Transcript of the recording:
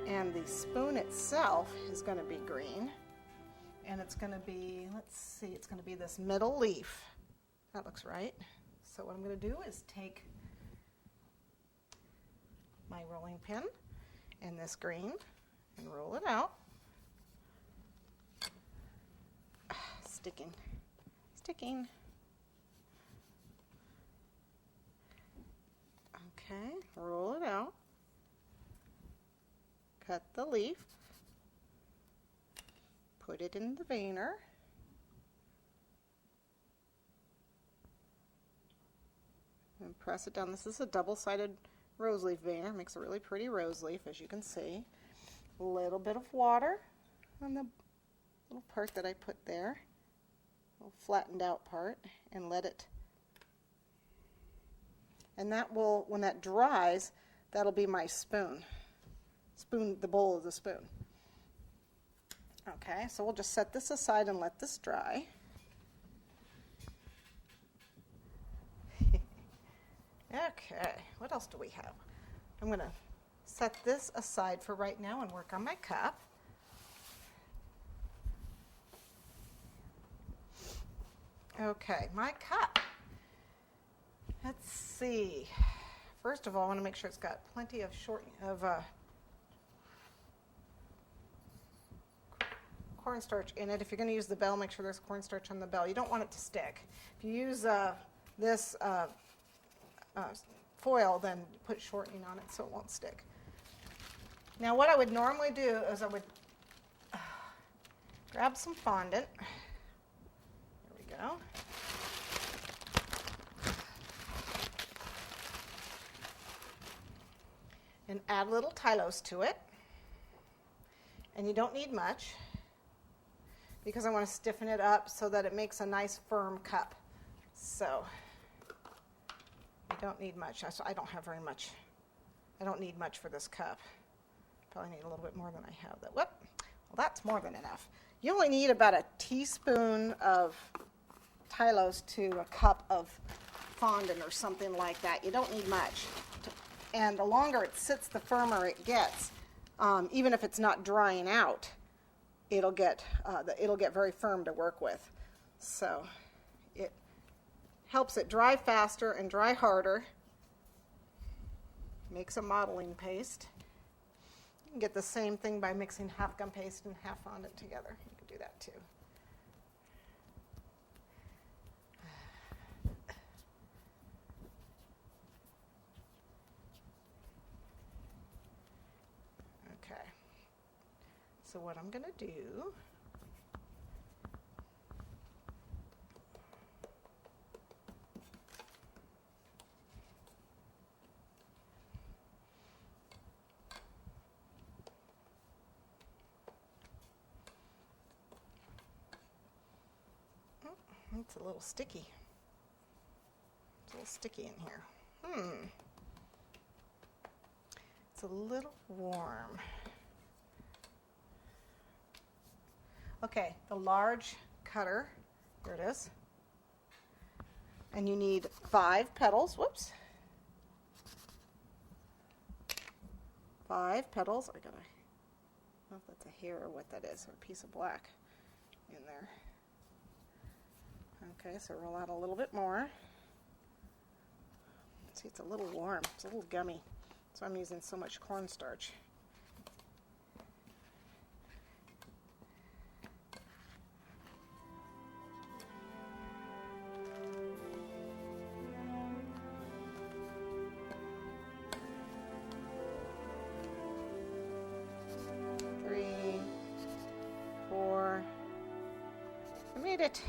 And the spoon itself is going to be green. And it's going to be, let's see, it's going to be this middle leaf. That looks right. So what I'm going to do is take my rolling pin and this green and roll it out. Sticking. Okay, roll it out. Cut the leaf. Put it in the veiner. And press it down. This is a double-sided rose leaf veiner. Makes a really pretty rose leaf, as you can see. A little bit of water on the little part that I put there. A little flattened out part. And let it. And that will, when that dries, that'll be my spoon. The bowl of the spoon. Okay, so we'll just set this aside and let this dry. Okay, what else do we have? I'm going to set this aside for right now and work on my cup. Okay, my cup. Let's see. First of all, I want to make sure it's got plenty of cornstarch in it. If you're going to use the bell, make sure there's cornstarch on the bell. You don't want it to stick. If you use this foil, then put shortening on it so it won't stick. Now what I would normally do is I would grab some fondant. There we go. And add a little Tylose to it. And you don't need much because I want to stiffen it up so that it makes a nice firm cup. So you don't need much. I don't have very much. I don't need much for this cup. Probably need a little bit more than I have. Well, that's more than enough. You only need about a teaspoon of Tylose to a cup of fondant or something like that. You don't need much. And the longer it sits, the firmer it gets. Even if it's not drying out, it'll get very firm to work with. So it helps it dry faster and dry harder. Makes a modeling paste. You can get the same thing by mixing half gum paste and half fondant together. You can do that too. Okay. So what I'm going to do it's a little sticky. It's a little sticky in here. It's a little warm. Okay, the large cutter, here it is. And you need 5 petals. Whoops. 5 petals. I don't know if that's a hair or what that is, or a piece of black in there. Okay, so roll out a little bit more. See, it's a little warm. It's a little gummy. So I'm using so much cornstarch. I made it.